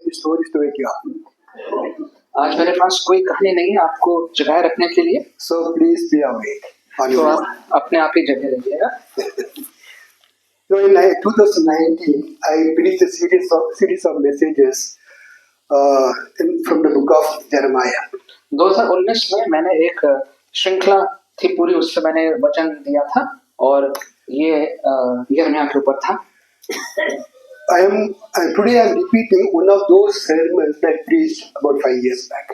any stories to wake you up. आज मेरे पास कोई कहानी नहीं है आपको जगाए रखने के लिए, So please be awake on तो your own. आप अपने आप ही जगे रहिएगा। So in 2019, I finished a series of messages from the book of Jeremiah. 2019 में मैंने एक श्रृंखला थी पूरी, उससे मैंने वचन दिया था और ये यिर्मयाह के ऊपर था। Today I am repeating one of those sermons that I preached about 5 years back.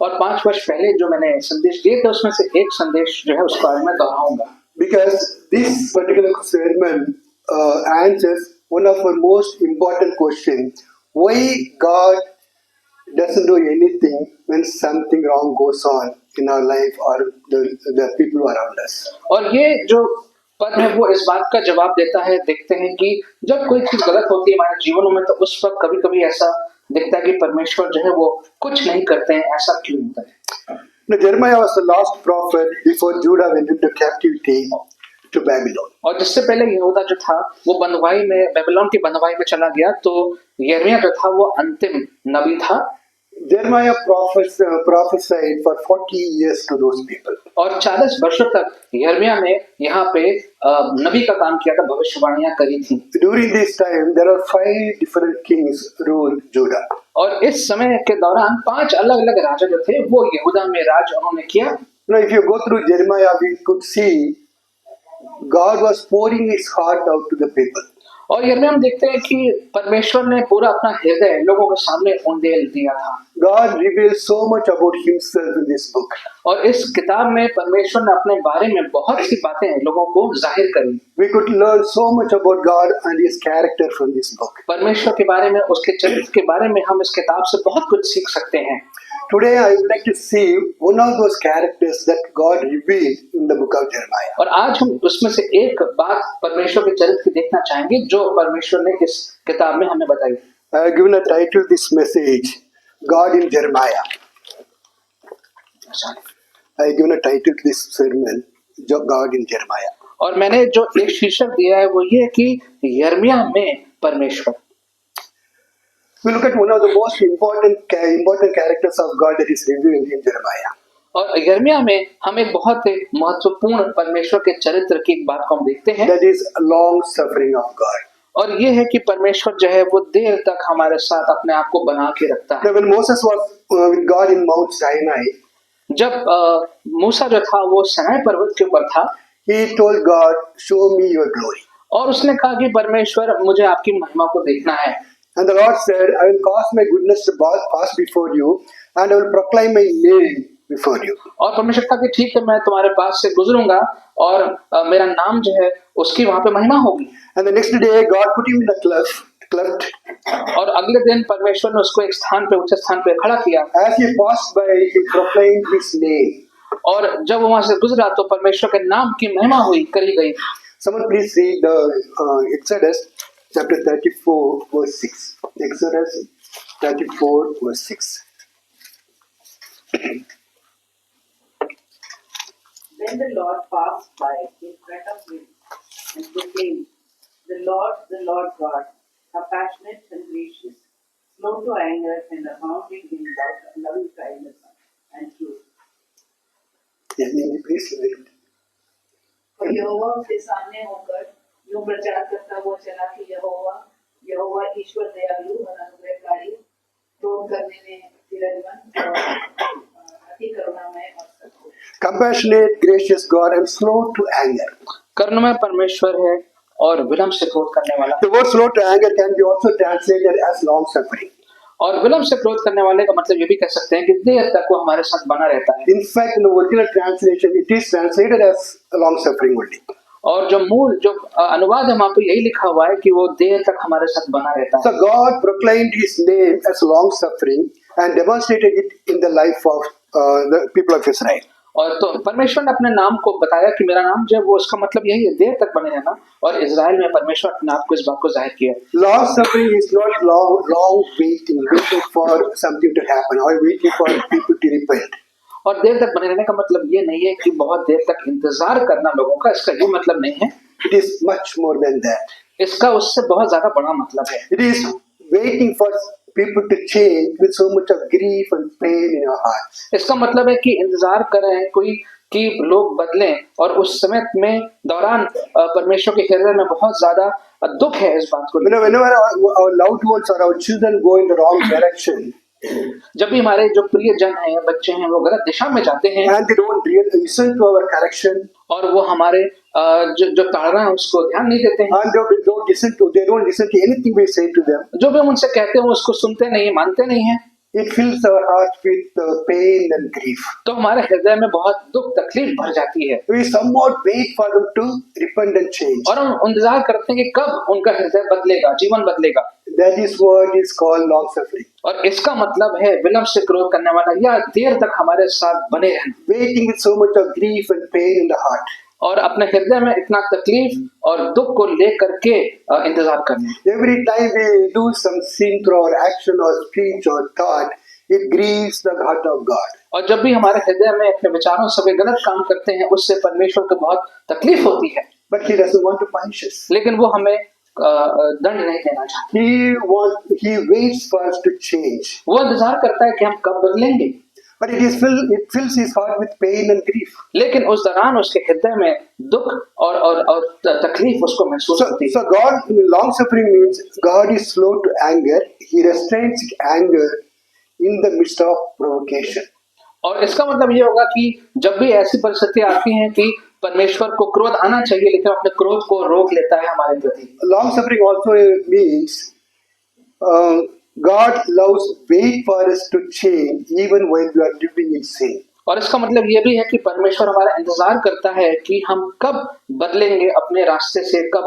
और 5 वर्ष पहले जो मैंने संदेश दिए थे उसमें से एक संदेश जो है उसको आज मैं दोहराऊंगा। Because this particular sermon answers one of our most important questions: why God doesn't do anything when something wrong goes on in our life or the people around us. और ये जो पद है वो इस बात का जवाब देता है, देखते हैं कि जब कोई चीज गलत होती है हमारे जीवनों में तो उस वक्त कभी कभी ऐसा दिखता है कि परमेश्वर जो है वो कुछ नहीं करते हैं, ऐसा क्यों होता है। Now, Jeremiah was the last prophet before Judah went into captivity to Babylon. और जिससे पहले यहूदा जो था वो बंधुआई में, बेबीलोन की बंधुआई में चला गया, तो यिर्मयाह जो था वो अंतिम नबी था। Jeremiah prophesied for 40 years to those people. और 40 वर्षों तक यिर्मयाह ने यहाँ पे नबी का काम किया था, भविष्यवाणियां करी थी। During this time, there are 5 different kings ruled Judah. और इस समय के दौरान 5 अलग अलग राजा जो थे वो यहूदा में राज उन्होंने किया। Now, if you go through Jeremiah, we could see God was pouring His heart out to the people. और यिर्मयाह हम देखते हैं कि परमेश्वर ने पूरा अपना हृदय लोगों के सामने उंडेल दिया था। God revealed so much about Himself in this book. और इस किताब में परमेश्वर ने अपने बारे में बहुत सी बातें लोगों को जाहिर करी। We could learn so much about God and His character from this book. परमेश्वर के बारे में, उसके चरित्र के बारे में हम इस किताब से बहुत कुछ सीख सकते हैं। Today I would like to see one of those characters that God revealed in the book of Jeremiah. और आज हम उसमें से एक बात परमेश्वर के चरित्र की देखना चाहेंगे जो परमेश्वर ने इस किताब में हमें बताई। I have given a title to this message, God in Jeremiah. I have given a title to this sermon, God in Jeremiah. और मैंने जो एक शीर्षक दिया है वो ये कि यिर्मयाह में परमेश्वर। We look at one of the most important characters of God that is revealed in Jeremiah. और यिर्मयाह में हम एक बहुत ही महत्वपूर्ण परमेश्वर के चरित्र की एक बात को हम देखते हैं, That is long suffering of God. और ये है कि परमेश्वर जो है वो देर तक हमारे साथ अपने आप को बना के रखता है। Now, when Moses was with God in Mount Sinai, जब मूसा जो था वो सिनाई पर्वत के ऊपर था, he told God, "Show me your glory." और उसने कहा कि परमेश्वर मुझे आपकी महिमा को देखना है। And the Lord said, "I will cause my goodness to pass before you, and I will proclaim my name before you." और परमेश्वर कहा कि ठीक है, मैं तुम्हारे पास से गुजरूंगा और मेरा नाम जो है उसकी वहां पे महिमा होगी। And the next day, God put him in a cleft. और अगले दिन परमेश्वर ने उसको एक स्थान पे, उच्च स्थान पे खड़ा किया। As he passed by, he proclaimed his name. और जब वो वहां से गुजरा तो परमेश्वर के नाम की महिमा हुई, करी गई। Someone please read the Exodus chapter 34 verse 6. Exodus 34 verse 6. Then the Lord passed by in front of him and proclaimed, the Lord God, compassionate and gracious, slow to anger and abounding in loving kindness and truth. Please read. और यहोवा उसके सामने होकर यूं प्रचार करता हुआ चला कि यहोवा ईश्वर दयालु और अनुग्रहकारी, क्रोध करने में धीरजमंद और अति करुणामय और सत्य। Compassionate, gracious God, and slow to anger. करुणामय परमेश्वर है और विलंब से क्रोध करने वाला। The word slow to anger can be also translated as long suffering. और विलंब से क्रोध करने वाले का मतलब ये भी कह सकते हैं कि देर तक वो हमारे साथ बना रहता है। In fact, in the original translation, it is translated as long suffering only. और जो मूल जो अनुवाद है वहाँ पे यही लिखा हुआ है कि वो देर tक हमारे साथ बना रहता So है। God proclaimed His name as long suffering and demonstrated it in the life of the people of Israel. और तो परमेश्वर ने अपने नाम को बताया कि मेरा नाम जो है वो, उसका मतलब यही है, देर तक बने रहना। और इजराइल में परमेश्वर अपने आप को इस बात को जाहिर किया। Long suffering is not long waiting for something to happen or waiting for people to repent. और देर तक बने रहने का मतलब ये नहीं है कि बहुत देर तक इंतजार करना लोगों का, इसका ये मतलब नहीं है। It is much more than that. इसका उससे बहुत ज्यादा बड़ा मतलब है। It is waiting for people to change with so much of grief and pain in our hearts. इसका मतलब है कि इंतजार कर रहे हैं कोई कि लोग बदलें, और उस समय में दौरान परमेश्वर के हृदय में बहुत ज्यादा दुख है इस बात को You know, whenever our loved ones or our children go in the wrong direction जब भी हमारे जो प्रिय जन हैं, बच्चे हैं, वो गलत दिशा में जाते हैं and they don't really listen to our correction और वो हमारे जो ताड़ना है उसको ध्यान नहीं देते हैं, and they don't listen to anything we say to them, जो भी हम उनसे कहते हैं वो उसको सुनते नहीं, मानते नहीं हैं, it fills our heart with pain and grief. तो हमारे हृदय में बहुत दुख तकलीफ भर जाती है We somewhat wait for them to repent and change. और हम इंतजार करते हैं कि कब उनका हृदय बदलेगा, जीवन बदलेगा। That is what is called long suffering. और इसका मतलब है विलंब से क्रोध करने वाला या देर तक हमारे साथ बने रहना Waiting with so much of grief and pain in the heart. और अपने हृदय में इतना तकलीफ और दुख को लेकर के इंतजार करना। Every time we do some sin through our action or speech or thought, it grieves the heart of God. और जब भी हमारे हृदय में अपने विचारों से वे गलत काम करते हैं उससे परमेश्वर को बहुत तकलीफ होती है, But He doesn't want to punish us. लेकिन वो हमें दंड नहीं देना चाहते। He waits for us to change. वो इंतजार करता है कि हम कब बदलेंगे, But it fills His heart with pain and grief. लेकिन उस दौरान उसके हृदय में दुख और तकलीफ उसको महसूस होती है। So God, long suffering means God is slow to anger. He restrains anger in the midst of provocation. और इसका मतलब ये होगा कि जब भी ऐसी परिस्थिति आती हैं कि परमेश्वर को क्रोध आना चाहिए लेकिन अपने क्रोध को रोक लेता है हमारे प्रति। Long suffering also means God loves wait for us to change even when we are living in sin. और इसका मतलब ये भी है कि परमेश्वर हमारा इंतजार करता है कि हम कब बदलेंगे, अपने रास्ते से कब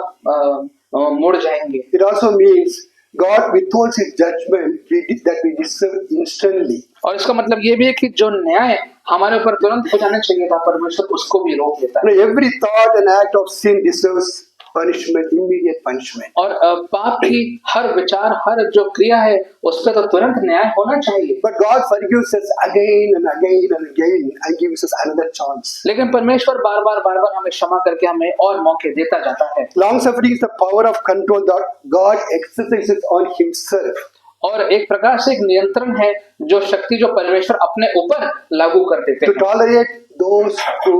मुड़ जाएंगे। It also means God withholds His judgment that we deserve instantly. और इसका मतलब ये भी है कि जो न्याय हमारे ऊपर तुरंत हो जाना चाहिए था परमेश्वर उसको भी रोक लेता है। Every thought and act of sin deserves punishment, immediate punishment. और पाप की हर विचार, हर जो क्रिया है उस पर तो तुरंत न्याय होना चाहिए। But God forgives us again and again and again and gives us another chance. लेकिन परमेश्वर बार बार हमें क्षमा करके हमें और मौके देता जाता है। Long suffering is the power of control that God exercises on Himself. और एक प्रकार से एक नियंत्रण है जो शक्ति जो परमेश्वर अपने ऊपर लागू कर देते To हैं tolerate those who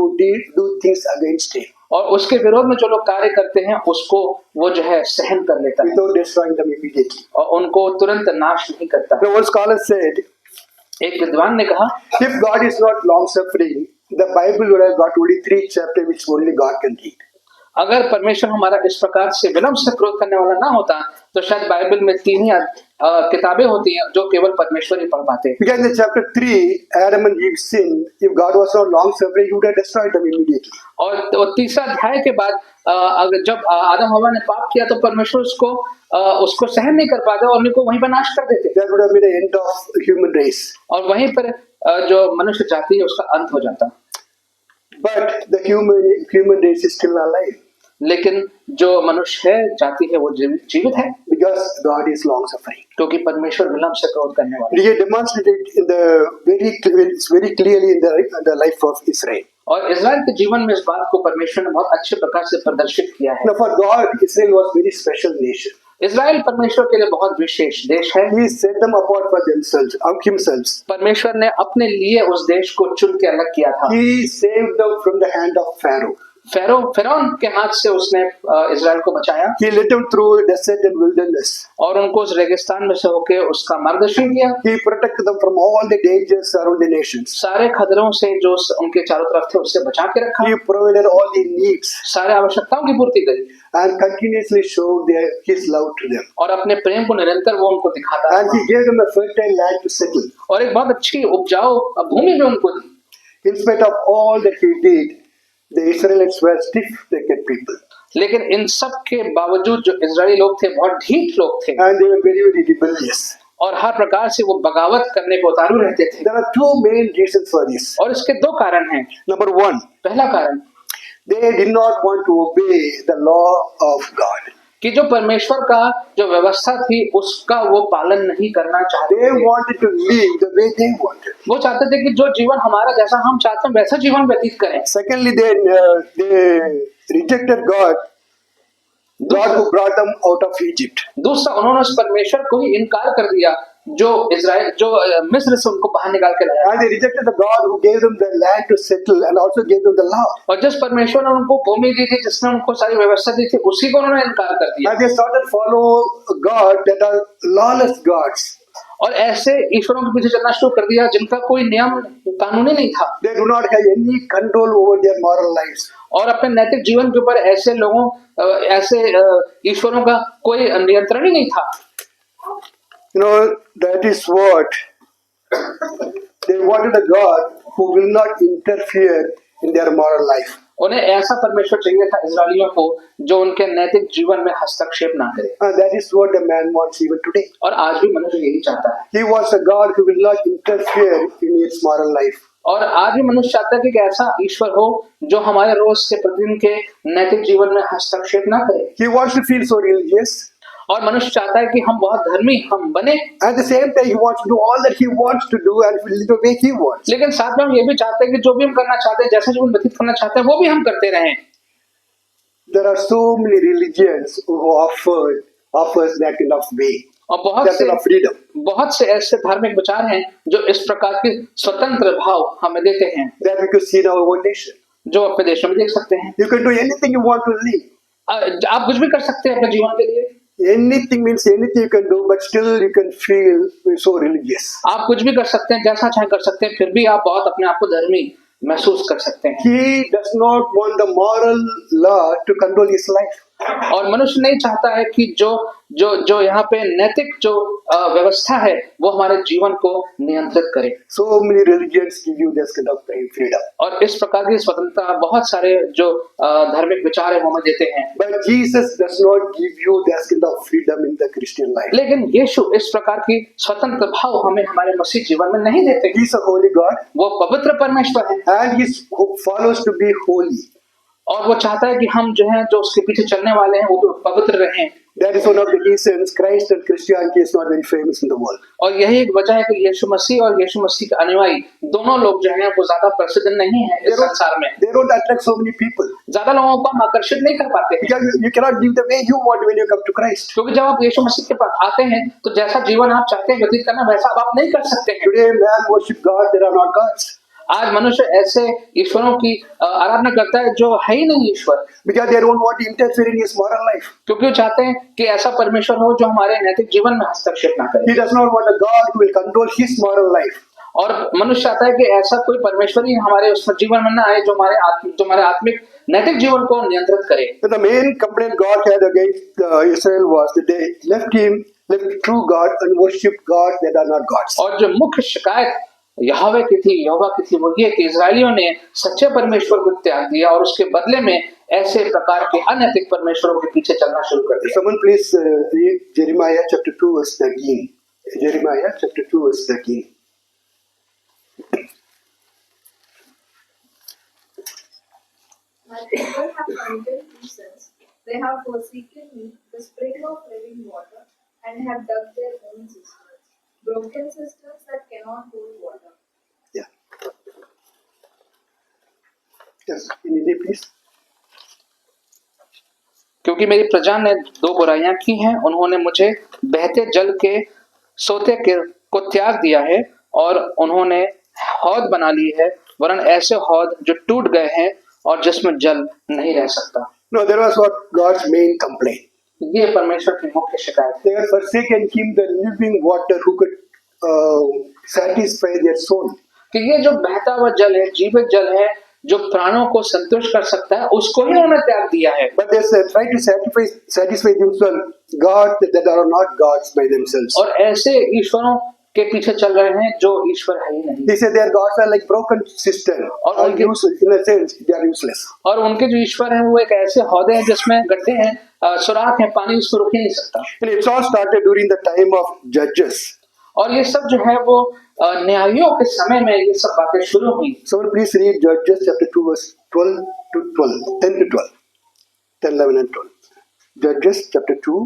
do things against Him और उसके विरोध में जो लोग कार्य करते हैं उसको वो जो है सहन कर लेता है without destroying them immediately. और उनको तुरंत नाश नहीं करता। Now, one scholar said, एक विद्वान ने कहा if God is not long suffering, the Bible would have got only 3 chapters which only God can read. अगर परमेश्वर हमारा इस प्रकार से विलंब से क्रोध करने वाला ना होता तो शायद बाइबल में 3 ही किताबें होती हैं जो केवल परमेश्वर ही पढ़ पाते। Because in chapter 3, Adam and Eve sinned. If God was not long suffering, He would have destroyed them immediately. और तीसरा अध्याय के बाद अगर जब आदम हवा ने पाप किया तो परमेश्वर उसको सहन नहीं कर पाते और उनको वहीं पर नाश कर देते That would have been the end of human race. और वहीं पर जो मनुष्य जाति है उसका अंत हो जाता। But the human race is still alive लेकिन जो मनुष्य है जाति है वो जीवित है because God is long suffering. क्योंकि परमेश्वर विलंब से क्रोध करने वाला है। He demonstrated very clearly in the life of Israel. और इजराइल के जीवन में इस बात को परमेश्वर ने बहुत अच्छे प्रकार से प्रदर्शित किया है। Now, for God, Israel was very special nation. Israel परमेश्वर के लिए बहुत विशेष देश है। He set them apart for himself. परमेश्वर ने अपने लिए उस देश को चुन के अलग किया था। He saved them from the hand of Pharaoh. फिरौन के हाथ से उसने इजराइल को बचाया। He led them through the desert and wilderness. और उनको उस रेगिस्तान में से होके उसका मार्गदर्शन किया। He protected them from all the dangers around the nations. सारे खतरों से जो उनके चारों तरफ थे उससे बचा के रखा। He provided all their needs सारे आवश्यकताओं की पूर्ति करी and continuously showed His love to them. और अपने प्रेम को निरंतर वो उनको दिखाता And He gave them a fertile land to settle. और एक बहुत अच्छी उपजाऊ भूमि भी उनको दी। In spite of all that He did, the Israelites were stiff-necked people. लेकिन इन सब के बावजूद जो इजरायली लोग थे बहुत ढीठ लोग थे And they were very rebellious. और हर प्रकार से वो बगावत करने को उतारू रहते थे। There are 2 main reasons for this. और इसके 2 कारण हैं। Number 1, पहला कारण they did not want to obey the law of God. कि जो परमेश्वर का जो व्यवस्था थी उसका वो पालन नहीं करना चाहते They थे। wanted to live the way they wanted. वो चाहते थे कि जो जीवन हमारा जैसा हम चाहते हैं वैसा जीवन व्यतीत करें। Secondly, they rejected God God who brought them out of Egypt. दूसरा, उन्होंने उस परमेश्वर को ही इनकार कर दिया जो इजराइल जो मिस्र से उनको बाहर निकाल के लाया। And they rejected the God who gave them the land to settle and also gave them the law. और जिस परमेश्वर ने उनको भूमि दी थी, जिसने उनको सारी व्यवस्था दी थी, उसी को उन्होंने इनकार कर दिया। And they started follow God that are lawless gods. और ऐसे ईश्वरों के पीछे चलना शुरू कर दिया जिनका कोई नियम कानूनी नहीं था। They do not have any control over their moral lives. और अपने नैतिक जीवन के ऊपर ऐसे लोगों ऐसे ईश्वरों का कोई नियंत्रण ही नहीं था। You know, that is what they wanted, a God who will not interfere in their moral life. उन्हें ऐसा परमेश्वर चाहिए था इजरायलियों को जो उनके नैतिक जीवन में हस्तक्षेप ना करे। And that is what the man wants even today. और आज भी मनुष्य यही चाहता है। He wants a God who will not interfere in his moral life. और आज भी मनुष्य चाहता है कि एक ऐसा ईश्वर हो जो हमारे रोज के प्रतिदिन के नैतिक जीवन में हस्तक्षेप ना करे। He wants to feel so religious. और मनुष्य चाहता है कि हम बहुत धर्मी हम बने, At the same time, he wants to do all that he wants to do and live the way he wants. लेकिन साथ में हम ये भी चाहते हैं कि जो भी हम करना चाहते हैं, जैसा जीवन व्यतीत करना चाहते हैं, वो भी हम करते रहें। There are so many religions who offers that kind of way, और that kind of freedom. बहुत से ऐसे धार्मिक विचार हैं जो इस प्रकार की स्वतंत्र भाव हमें देते हैं, That we could see in our own nation. जो अपने देशों में देख सकते हैं। You can do anything you want to live. आप कुछ भी कर सकते हैं अपने जीवन के लिए। Anything means anything you can do, but still you can feel so religious. आप कुछ भी कर सकते हैं, जैसा चाहे कर सकते हैं, फिर भी आप बहुत अपने आप को धर्मी महसूस कर सकते हैं। He does not want the moral law to control his life. और मनुष्य नहीं चाहता है कि जो जो जो यहाँ पे नैतिक जो व्यवस्था है वो हमारे जीवन को नियंत्रित करे। So many religions give you this kind of freedom. और इस प्रकार की स्वतंत्रता बहुत सारे जो धार्मिक विचार है वो हमें देते हैं, But Jesus does not give you this kind of freedom in the Christian life. लेकिन यीशु इस प्रकार की स्वतंत्र भाव हमें हमारे मसीह जीवन में नहीं देते। He is a holy God वो पवित्र परमेश्वर है and he follows to be holy. और वो चाहता है कि हम जो है जो उसके पीछे चलने वाले हैं वो भी पवित्र रहें। That is one of the reasons Christ and Christianity is not very famous in the world. और यही एक वजह है कि यीशु मसीह और यीशु मसीह के अनुयायी दोनों लोग जो हैं वो ज्यादा प्रसिद्ध नहीं है इस संसार में। They don't attract so many people. ज्यादा लोगों को हम आकर्षित नहीं कर पाते हैं, Because you cannot live the way you want when you come to Christ. क्योंकि जब आप यीशु मसीह के पास आते हैं तो जैसा जीवन आप चाहते हैं व्यतीत करना वैसा अब आप नहीं कर सकते हैं। Today man worship God, there are not gods. आज मनुष्य ऐसे ईश्वरों की आराधना करता है जो है ही नहीं ईश्वर, Because they don't want to interfere in his moral life. क्योंकि वो चाहते हैं कि ऐसा परमेश्वर हो जो हमारे नैतिक जीवन में हस्तक्षेप ना करे। He does not want a God who will control his moral life. और मनुष्य चाहता है कि ऐसा कोई परमेश्वर ही हमारे उसमें जीवन में ना आए जो हमारे आत्मिक नैतिक जीवन को नियंत्रित करे। So the main complaint God had against Israel was that they left the true God and worshipped gods that are not gods. और जो मुख्य शिकायत यहोवा की थी वो ये कि इजरायलियों ने सच्चे परमेश्वर को त्याग दिया और उसके बदले में ऐसे प्रकार के अनैतिक परमेश्वरों के पीछे चलना शुरू कर दिया। Someone please read Jeremiah chapter 2 verse 13. Jeremiah chapter 2 verse 13. My people have committed two sins. They have forsaken me, the spring of living water, and have dug their own cisterns, broken cisterns that cannot hold water. Yeah. Yes, in Hindi please. क्योंकि मेरी प्रजा ने दो बुराइयां की हैं, उन्होंने मुझे बहते जल के सोते को त्याग दिया है और उन्होंने हौद बना ली है, वरन ऐसे हौद जो टूट गए हैं और जिसमें जल नहीं रह सकता। No, that was what God's main complaint. ये परमेश्वर की मुख्य शिकायत है। They had forsaken him, the living water who could satisfy their soul. कि ये जो बहता हुआ जल है, जीवित जल है, जो प्राणों को संतुष्ट कर सकता है, उसको ही उन्होंने त्याग दिया है। But they try to satisfy themselves gods that are not gods by themselves. और ऐसे ईश्वरों के पीछे चल रहे हैं जो ईश्वर है ही नहीं। They say their gods are like broken cistern, or useless in a sense. They are useless. और उनके जो ईश्वर हैं वो एक ऐसे हौदे हैं जिसमें गड्ढे हैं, सुराख है, पानी उसको रुक ही नहीं सकता। And it's all started during the time of Judges. और ये सब जो है वो न्यायियों के समय में ये सब बातें शुरू हुई। So please read Judges chapter 2 verse 12 to 12, 10 to 12, 10, 11 and 12. Judges chapter 2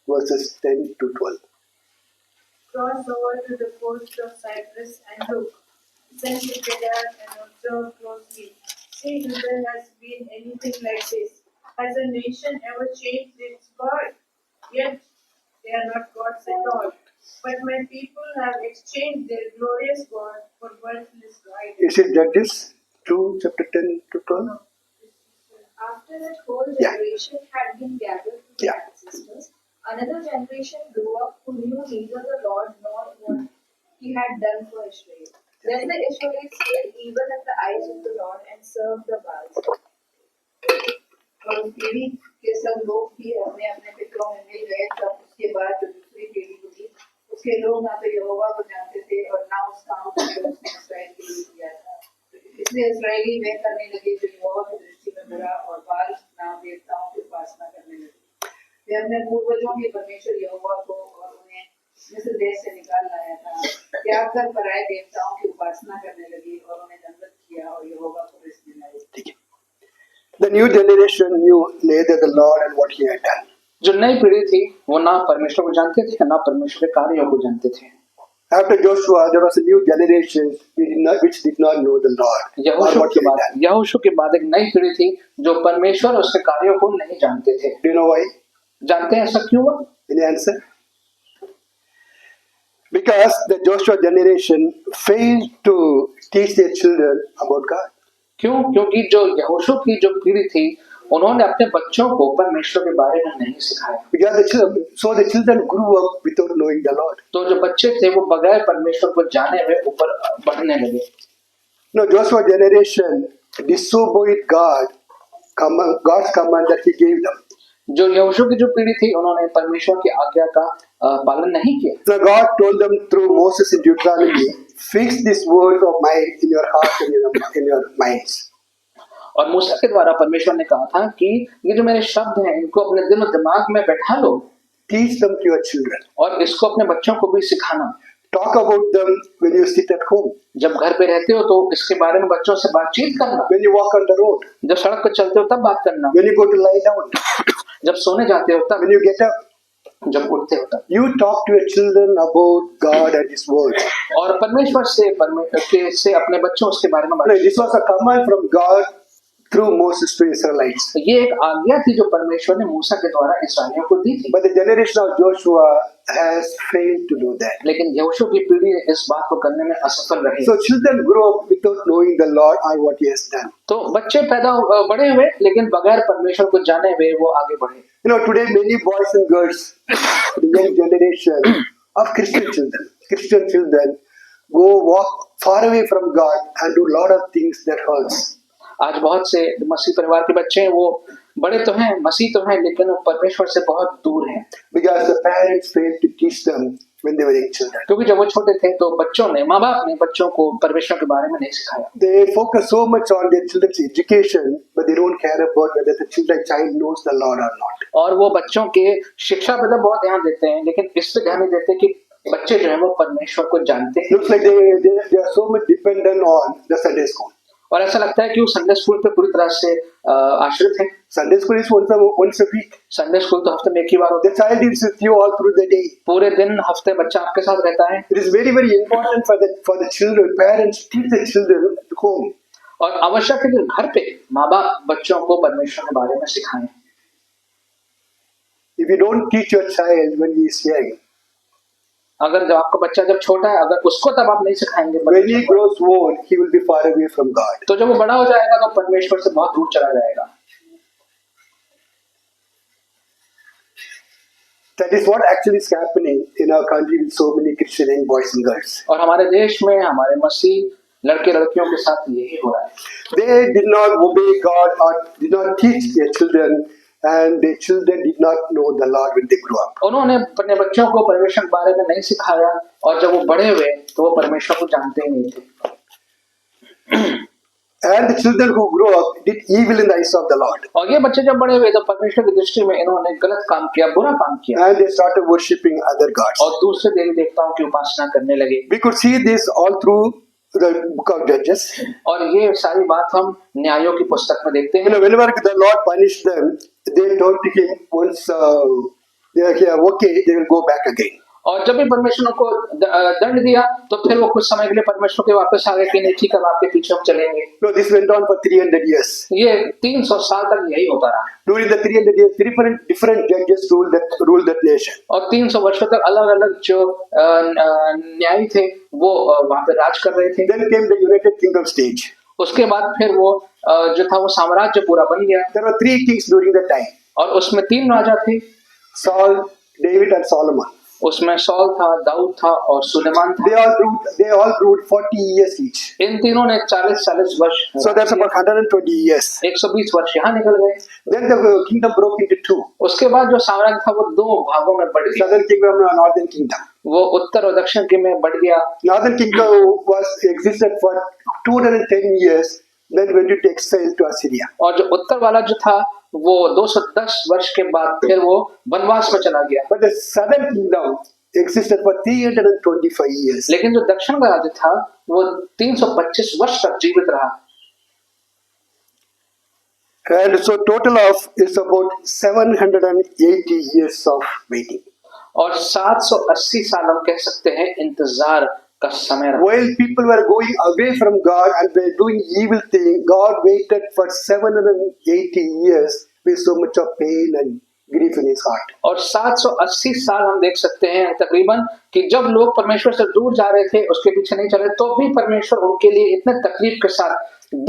verses 10 to 12. Cross over to the coast of Cyprus and look. Send together and observe closely. See if there has been anything like this. has a nation ever changed its God? Yet they are not gods at all. But my people have exchanged their glorious God for worthless idols. Is it Judges 2, chapter 10 to 12? After that whole Yeah. generation had been gathered to the Yeah. ancestors, another generation grew up who knew neither the Lord nor what he had done for Israel. Then the Israelites did evil in the eyes of the Lord and served the Baals. और उस पीढ़ी के सब लोग भी अपने अपने पितरों में मिल गए। तब उसके बाद जो दूसरी पीढ़ी हुई, उसके लोग ना तो यहोवा को जानते थे और ना उस काम को जो उसने इस्राएल के लिए किया था। इसलिए इस्राएली वे करने लगे जो यहोवा की दृष्टि में बुरा, और बाल नाम देवताओं की उपासना करने लगे। वे अपने पूर्वजों के परमेश्वर यहोवा को और उन्हें मिस्र देश से निकाल लाया था त्याग कर पराये देवताओं की उपासना करने लगे और उन्हें दंडवत किया और यहोवा को रिश्ते लाए। ठीक है। The new generation knew neither the Lord and what He had done. जो नई पीढ़ी थी वो ना परमेश्वर को जानते थे ना परमेश्वर के कार्यों को जानते थे। After Joshua, there was a new generation which did not know the Lord or यहोशू what के He had बाद done. यहोशू के बाद एक नई पीढ़ी थी जो परमेश्वर और उसके कार्यों को नहीं जानते थे। Do you know why? जानते हैं ऐसा क्यों हुआ? Any answer? Because the Joshua generation failed to teach their children about God. क्यों? क्योंकि जो यहोशू की जो पीढ़ी थी उन्होंने अपने बच्चों को परमेश्वर के बारे में नहीं सिखाया। Because the children grew up without knowing the Lord. तो जो बच्चे थे वो बगैर परमेश्वर को जाने हुए ऊपर बढ़ने लगे। No, Joshua generation disobeyed God's command that He gave them. जो यहोशू की जो पीढ़ी थी उन्होंने परमेश्वर की आज्ञा का पालन नहीं किया। So God told them through Moses in Deuteronomy, fix this word of mine in your heart and in your minds. और मूसा के द्वारा परमेश्वर ने कहा था कि ये जो मेरे शब्द हैं इनको अपने दिल और दिमाग में बैठा लो। Teach them to your children. और इसको अपने बच्चों को भी सिखाना। Talk about them when you sit at home, जब घर पे रहते हो तो इसके बारे में बच्चों से बातचीत करना। when you walk on the road, जब सड़क पर चलते हो तब बात करना। when you go to lie down, जब सोने जाते हो तब, when you get up. जब उठते हो तब। You talk to your children about God and His word. और परमेश्वर से अपने बच्चों उसके बारे में बात। This was a command from God through Moses to Israelites. ये एक आज्ञा थी जो परमेश्वर ने मूसा के द्वारा इस्राएलियों को दी थी। But the generation of Joshua has failed to do that. लेकिन यहोशू की पीढ़ी इस बात को करने में असफल रही। So children grow up without knowing the Lord or what He has done. तो बच्चे बड़े हुए लेकिन बगैर परमेश्वर को जाने हुए वो आगे बढ़े। You know, today many boys and girls, the young generation of Christian children go walk far away from God and do lot of things that hurts. आज बहुत से मसीह परिवार के बच्चे हैं वो बड़े तो हैं मसीह तो हैं लेकिन वो परमेश्वर से बहुत दूर हैं। Because the parents failed to teach them when they were young children. क्योंकि जब वो छोटे थे तो बच्चों ने माँ बाप ने बच्चों को परमेश्वर के बारे में नहीं सिखाया। They focus so much on their children's education, but they don't care about whether the child knows the Lord or not. और वो बच्चों के शिक्षा पर तो बहुत ध्यान देते हैं लेकिन इस पे ध्यान नहीं देते कि बच्चे जो है वो परमेश्वर को जानते हैं। Looks like they are so much dependent on the Sunday school. और ऐसा लगता है कि वो संडे स्कूल पे पूरी तरह से आश्रित है। Sunday school is once a week. Sunday school तो हफ्ते में एक ही बार होता The child is with you all through the day. है। पूरे दिन हफ्ते बच्चा आपके साथ रहता है। It is very, very important for the children, parents teach the children at home. और आवश्यक है कि घर पे माँ बाप बच्चों को परमेश्वर के बारे में सिखाएं। If you don't teach your child when he is young, अगर जब आपका बच्चा जब छोटा है अगर उसको तब आप नहीं सिखाएंगे when he grows old, he will be far away from God. तो जब वो बड़ा हो जाएगा तो परमेश्वर से बहुत दूर चला जाएगा। That is what actually is happening in our country with so many Christian young boys and girls. और हमारे देश में हमारे मसीह लड़के लड़कियों के साथ यही हो रहा है। They did not obey God or did not teach their children, and their children did not know the Lord when they grew up. उन्होंने अपने बच्चों को परमेश्वर के बारे में नहीं सिखाया और जब वो बड़े हुए तो वो परमेश्वर को जानते ही नहीं थे। And the children who grew up did evil in the eyes of the Lord. और ये बच्चे जब बड़े हुए तो परमेश्वर की दृष्टि में इन्होंने गलत काम किया, बुरा काम किया And they started worshipping other gods. और दूसरे देवी देवताओं की उपासना करने लगे। We could see this all through the book of Judges. और ये सारी बात हम न्यायों की पुस्तक में देखते You हैं। know, whenever the Lord punished them, they told to him once they are here, okay, they will go back again. और जब भी परमेश्वर ने उनको दंड दिया तो फिर वो कुछ समय के लिए परमेश्वर के वापस आ गए कि नहीं ठीक है, अब आपके पीछे हम चलेंगे। So this went on for 300 years. ये 300 साल तक यही होता रहा During the 300 years, different judges ruled that nation. और 300 वर्षों तक अलग अलग जो न्यायी थे वो वहां पे राज कर रहे थे। Then came the United Kingdom stage. उसके बाद फिर वो जो था वो साम्राज्य पूरा बन गया There were 3 kings during that time: और उसमें 3 राजा थे। Saul, David, and Solomon. उसमें सौल था, दाऊद था और सुलेमान था। They all ruled 40 years each. इन तीनों ने 40 वर्ष, So that's about 120 years. 120 वर्ष यहाँ निकल गए। Then the kingdom broke into 2. उसके बाद जो साम्राज्य था वो 2 भागों में बढ़ गया। Southern kingdom and Northern kingdom. वो उत्तर और दक्षिण के में बढ़ गया। Northern kingdom existed for 210 years. Then went into exile to Assyria. और जो उत्तर वाला जो था वो 210 वर्ष के बाद फिर वो वनवास में चला गया। But the southern kingdom existed for 325 years. लेकिन जो दक्षिण का राज्य था वो 325 वर्ष तक जीवित रहा। And so total of is about 780 years of waiting. और 780 साल हम कह सकते हैं इंतजार का समय रहा। While people were going away from God and were doing evil things, God waited for 780 years with so much of pain and grief in his heart. और 780 साल हम देख सकते हैं तकरीबन कि जब लोग परमेश्वर से दूर जा रहे थे, उसके पीछे नहीं चल रहे, तो भी परमेश्वर उनके लिए इतने तकलीफ के साथ,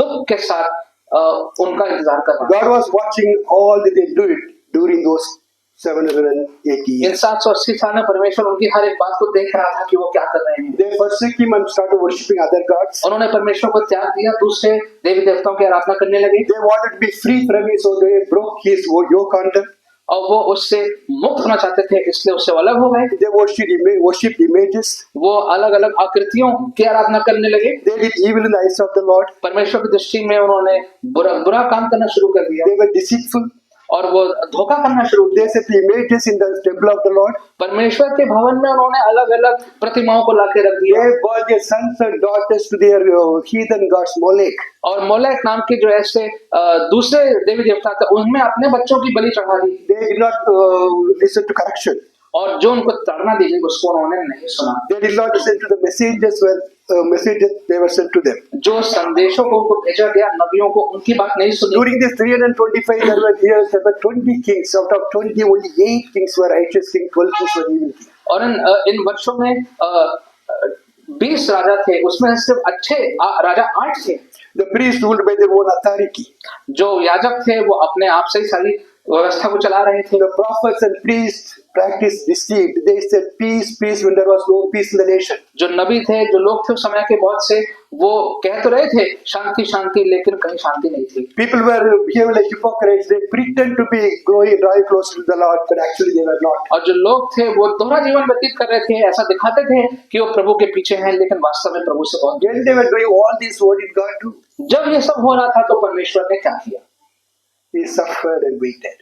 दुख के साथ उनका इंतजार कर रहा है। God was watching all that they did during those 780 in years. 780 साल में परमेश्वर उनकी हर एक बात को देख रहा था कि वो क्या कर रहे हैं। They forsook him and started worshipping other gods. उन्होंने परमेश्वर को त्याग दिया, दूसरे देवी देवताओं की आराधना करने लगे They wanted to be free from him, so they broke his yoke on them. और वो उससे मुक्त होना चाहते थे, इसलिए उससे अलग हो गए। They worshipped images. वो अलग अलग आकृतियों की आराधना करने लगे। They did evil in the eyes of the Lord. परमेश्वर की दृष्टि में उन्होंने बुरा काम करना शुरू कर दिया They were deceitful. और वो धोखा करना शुरू किया। They set the images in the temple of the Lord. परमेश्वर के भवन में उन्होंने अलग अलग प्रतिमाओं को लाके रख दिया They brought their sons and daughters to their heathen gods Molech. और मोलेक नाम के जो ऐसे दूसरे देवी देवता थे उनमें अपने बच्चों की बलि चढ़ा दी They did not listen to correction. और जो उनको ताड़ना दी गई उसको उन्होंने नहीं सुना। They did not listen to the messages they were sent to them. जो संदेशों को उनको भेजा गया, नबियों को, उनकी बात नहीं सुनी। During this 325 there were 20 kings. Out of 20, only 8 kings were righteous kings, 12 kings were evil kings. और इन वर्षों में 20 राजा थे, उसमें सिर्फ अच्छे राजा 8 थे। The priests ruled by their own authority. जो याजक थे वो अपने आप से ही सारी व्यवस्था को चला रहे थे। The prophets and priests practiced deceit. They said peace, peace when there was no peace in the nation. जो नबी थे, जो लोग थे उस समय के बहुत से, वो कह तो रहे थे शांति शांति, लेकिन कहीं शांति नहीं थी। People were behaving like hypocrites. They pretend to be drawing close to the Lord, but actually they were not. और जो लोग थे वो दोहरा जीवन व्यतीत कर रहे थे, ऐसा दिखाते थे कि वो प्रभु के पीछे हैं, लेकिन वास्तव में प्रभु से बहुत दूर। When they were doing all this, what did God do? जब ये सब हो रहा था तो परमेश्वर ने क्या किया? He suffered and waited.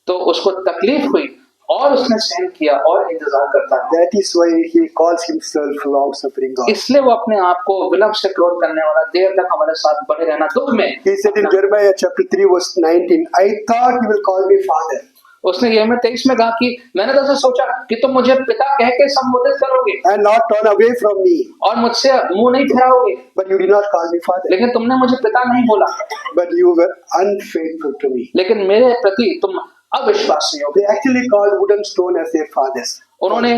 तो उसको तकलीफ हुई और उसने सहन किया और इंतजार करता है। That is why he calls himself long-suffering God. इसलिए वो अपने आप को विलंब से क्रोध करने वाला, देर तक हमारे साथ बने रहना दुख में। He said in Jeremiah chapter 3 verse 19, I thought you will call me father. उसने यह में 23 में कहा कि मैंने तो सोचा कि तुम मुझे पिता कह के संबोधित करोगे And not turn away from me. और मुझसे मुंह नहीं फिराओगे, But you did not call me father. लेकिन तुमने मुझे पिता नहीं बोला, But you were unfaithful to me. लेकिन मेरे प्रति तुम अविश्वासी हो। They actually called wood and stone as their fathers. उन्होंने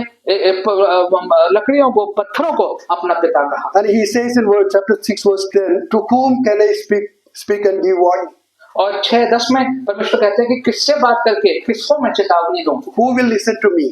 लकड़ियों को, पत्थरों को अपना पिता कहा। And he says in chapter 6 verse 10, to whom can I speak and give warning? और 6:10 में परमेश्वर कहते हैं कि किससे बात करके किसको मैं चेतावनी दूं? Who will listen to me?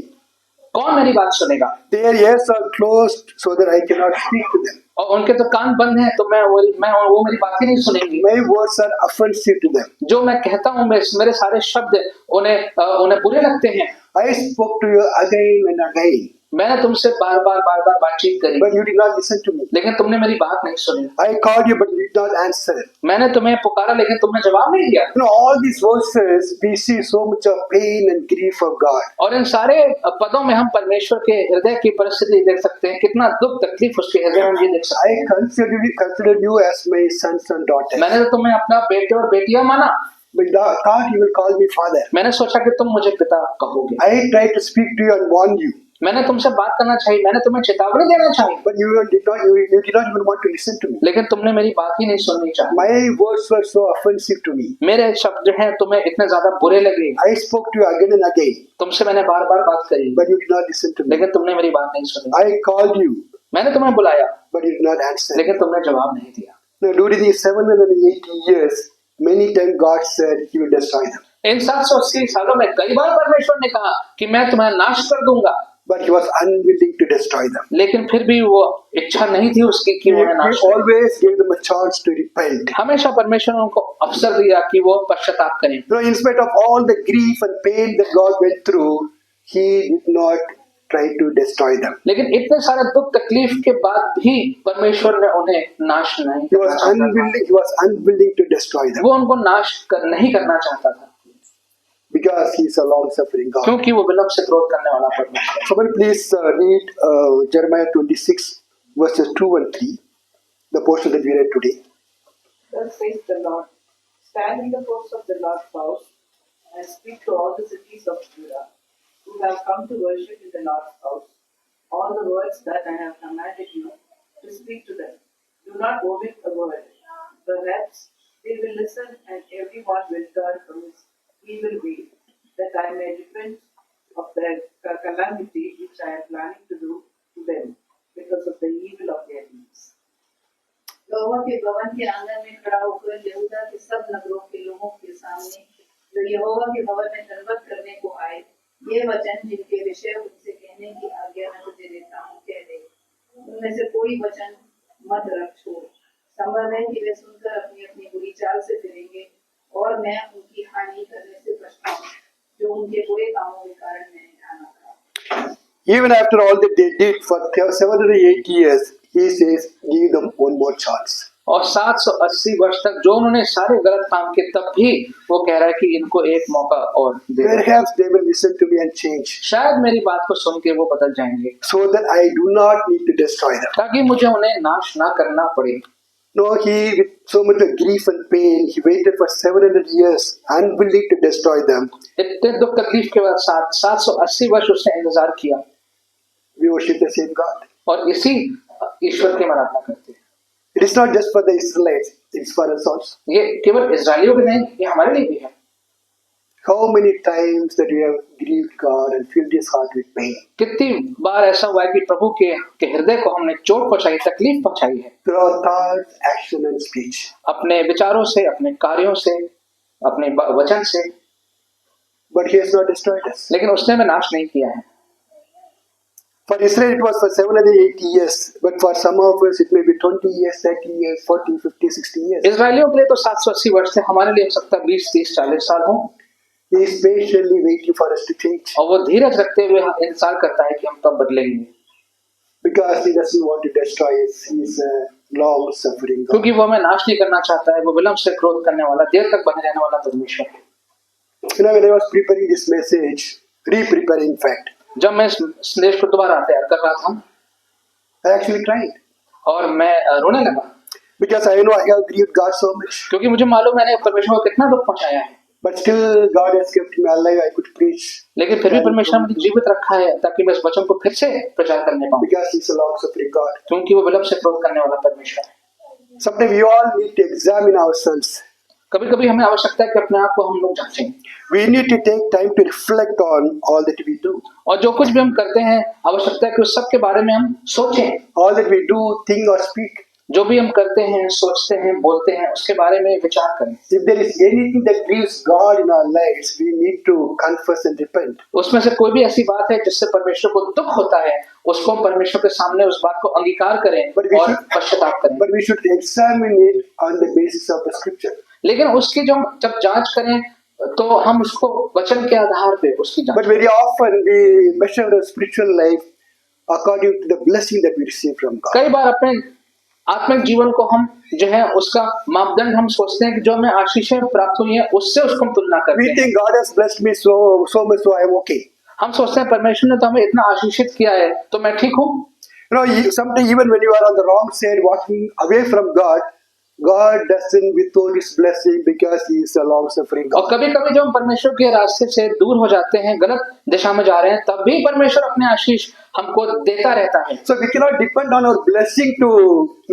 कौन मेरी बात सुनेगा? Their ears are closed so that I cannot speak to them. और उनके तो कान बंद हैं, तो वो मेरी बात ही नहीं सुनेंगी। My words are offensive to them. जो मैं कहता हूँ, मेरे सारे शब्द उन्हें बुरे लगते हैं। I spoke to you again and again, मैंने तुमसे बार बार बातचीत करी, but you did not listen to me. लेकिन तुमने मेरी बात नहीं सुनी। I called you, but you did not answer. मैंने तुम्हें पुकारा, लेकिन तुमने जवाब नहीं दिया। You know, all these verses, we see so much of pain and grief of God. और इन सारे पदों में हम परमेश्वर के हृदय की परिस्थिति देख सकते हैं, कितना दुख तकलीफ उसके हृदय में ये देख सकते I considered you as my sons and daughters. हैं। मैंने तो तुम्हें अपना बेटे और बेटियां माना, But thought you will call me father. मैंने सोचा कि तुम मुझे पिता कहोगे। I tried to speak to you and warn you. मैंने तुमसे बात करना चाहिए, मैंने तुम्हें चेतावनी देना चाहिए, but you did not even want to listen to me. लेकिन तुमने मेरी बात ही नहीं सुननी चाहिए। My words were so offensive to me. मेरे शब्द जो हैं तुम्हें इतने ज्यादा बुरे लगे, I spoke to you again and again, तुमसे मैंने बार बार बात करी, but you did not listen to me. लेकिन तुमने मेरी बात नहीं सुनी। I called you, मैंने तुम्हें बुलाया, but you did not answer. लेकिन तुमने जवाब नहीं दिया। Now, during these 780 years, many times God said He will destroy them. इन 780 सालों में कई बार परमेश्वर ने कहा कि मैं तुम्हें नाश कर दूंगा, But He was unwilling to destroy them. लेकिन फिर भी वो इच्छा नहीं थी उसकी कि He, वो नाश he करे। always gave them a chance to repent. हमेशा परमेश्वर ने उनको अवसर दिया कि वो पश्चाताप करें। You know, in spite of all the grief and pain that God went through, He did not try to destroy them. लेकिन इतने सारे दुख तकलीफ के बाद भी परमेश्वर ने उन्हें नाश नहीं He करना was चाहता था। unwilling. He was unwilling to destroy them वो उनको नहीं करना चाहता था, because He is a long-suffering God. क्योंकि वो विलंब से क्रोध करने वाला परमेश्वर। Someone please read Jeremiah 26 verses 2 and 3, the portion that we read today. Thus says the Lord, stand in the courts of the Lord's house and speak to all the cities of Judah who have come to worship in the Lord's house all the words that I have commanded you to speak to them. Do not omit a word. Perhaps they will listen and everyone will turn from his evil way, that I may repent of their calamity which I am planning to do to them because of the evil of their deeds. यहोवा के भवन के आंगन में खड़ा होकर यहूदा के सब नगरों के लोगों के सामने जो यहोवा के भवन में दंडवत करने को आए, ये वचन जिनके विषय उनसे कहने की आज्ञा मैं तुझे देता हूँ कह दे। उनमें से कोई वचन मत रख छोड़। संभव है कि वे सुनकर अपनी अपनी बुरी चाल से फिरेंगे और मैं उनकी हानि करने से पछताऊं जो उनके बुरे कामों के कारण मैंने ठाना था। Even after all that they did for 780 years, He says, give them one more chance. और 780 वर्ष तक जो उन्होंने सारे गलत काम किए, तब भी वो कह रहा है कि इनको एक मौका और दे दो। Perhaps they will listen to me and change, शायद मेरी बात को सुन के वो बदल जाएंगे, so that I do not need to destroy them. ताकि मुझे उन्हें नाश ना करना पड़े। No, He, with so much of grief and pain, He waited for 700 years, unwilling to destroy them. इतने दुख तकलीफ के बाद 780 वर्ष उसने इंतजार किया, We worship the same God. और इसी ईश्वर की आराधना करते हैं। It is not just for the Israelites, it's for us also. ये केवल इजरायलियों के नहीं, ये हमारे लिए भी है। How many times that we have grieved God and filled His heart with pain? कितनी बार ऐसा हुआ है कि प्रभु के हृदय को हमने चोट पहुंचाई, तकलीफ पहुंचाई है, Through our thoughts, action and speech. अपने विचारों से, अपने कार्यों से, अपने वचन से, But He has not destroyed us. लेकिन उसने हमें नाश नहीं किया है। For Israel it was for 780 years, but for some of us it may be 20 years, 30 years, 40, 50, 60 years. इजरायलियों के लिए तो 780 वर्ष थे, हमारे लिए हो सकता है 20, 30, 40 साल हो, He is patiently waiting for us to change और वो धीरज रखते हुए इंतजार करता है कि हम कब बदलेंगे, because He doesn't want to destroy us. He is a long-suffering God. क्योंकि वो हमें नाश नहीं करना चाहता है। वो विलंब से क्रोध करने वाला, देर तक बने रहने वाला परमेश्वर है। You know, when I was preparing this message, re-preparing in fact, जब मैं इस संदेश को दोबारा तैयार कर रहा था, I actually cried और मैं रोने लगा, because I know I have grieved God so much. क्योंकि मुझे मालूम है मैंने परमेश्वर को kiतना दुख पहुंचाया है, But still, God has kept me alive. I could preach लेकिन फिर भी परमेश्वर ने मुझे जीवित रखा है ताकि मैं इस वचन को फिर से प्रचार करने पाऊं, because He's a long-suffering God. क्योंकि वो विलंब से क्रोध करने वाला परमेश्वर है। Sometimes we all need to examine ourselves. कभी कभी हमें आवश्यकता है कि अपने आप को हम लोग जांचें, We need to take time to reflect on all that we do, और जो कुछ भी हम करते हैं आवश्यकता है कि उस सब के बारे में हम सोचें। all that we do, think or speak. जो भी हम करते हैं, सोचते हैं, बोलते हैं, उसके बारे में विचार करें। If there is anything that grieves God in our lives, we need to confess and repent. उसमें से कोई भी ऐसी बात है जिससे परमेश्वर को दुख होता है, उसको हम परमेश्वर के सामने उस बात को अंगीकार करें और पश्चाताप करें। But we should examine it on the basis of the scripture. लेकिन उसकी जब जांच करें तो हम उसको वचन के आधार पे उसकी जांच। But very often we measure our spiritual life according to the blessing that we receive from God. कई बार अपने आत्मिक जीवन को हम जो है उसका मापदंड हम सोचते हैं कि जो हमें आशीषें प्राप्त हुई हैं उससे उसको हम तुलना करते We हैं। think God has blessed me so much, so I am okay. हम सोचते हैं परमेश्वर ने तो हमें इतना आशीषित किया है तो मैं ठीक हूँ। You know, sometimes even when you are on the wrong side, walking away from God, God doesn't withhold His blessing because He is a long-suffering और God. कभी कभी जब हम परमेश्वर के रास्ते से दूर हो जाते हैं, गलत दिशा में जा रहे हैं, तब भी परमेश्वर अपने आशीष हमको देता रहता है। So we cannot depend on our blessing to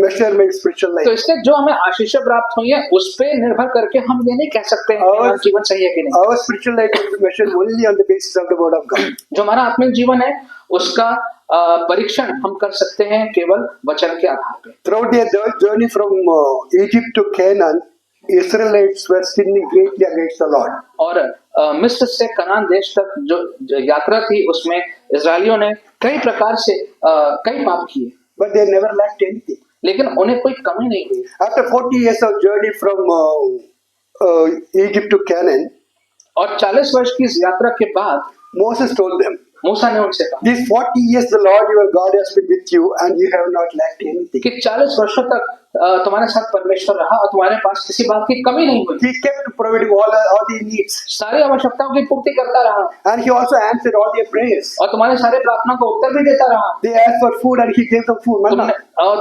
measure my spiritual तो life. इससे जो हमें आशीष प्राप्त हुई है उस पे निर्भर करके हम ये नहीं कह सकते हैं कि हमारा जीवन सही है कि नहीं। Our spiritual life is measured only on the basis of the Word of God. जो हमारा आत्मिक जीवन है उसका परीक्षण हम कर सकते हैं केवल वचन के आधार पे। Throughout their journey from Egypt to Canaan, Israelites were sinning greatly against the Lord. और मिस्र से कनान देश तक जो यात्रा थी उसमें इजरायलियों ने कई प्रकार से कई पाप किए, But they never lacked anything. लेकिन उन्हें कोई कमी नहीं हुई। After 40 years of journey from Egypt to Canaan, और 40 वर्ष की इस यात्रा के बाद Moses told them, मूसा ने उनसे कहा these 40 years the Lord your God has been with you and you have not lacked anything. कि 40 वर्षों तक तुम्हारे साथ परमेश्वर रहा और तुम्हारे पास किसी बात की कमी नहीं हुई, He kept providing all the needs. सारी आवश्यकताओं की पूर्ति करता रहा And He also answered all their prayers. और तुम्हारे सारे प्रार्थना को उत्तर भी देता रहा। They asked for food and He gave them food. Manna.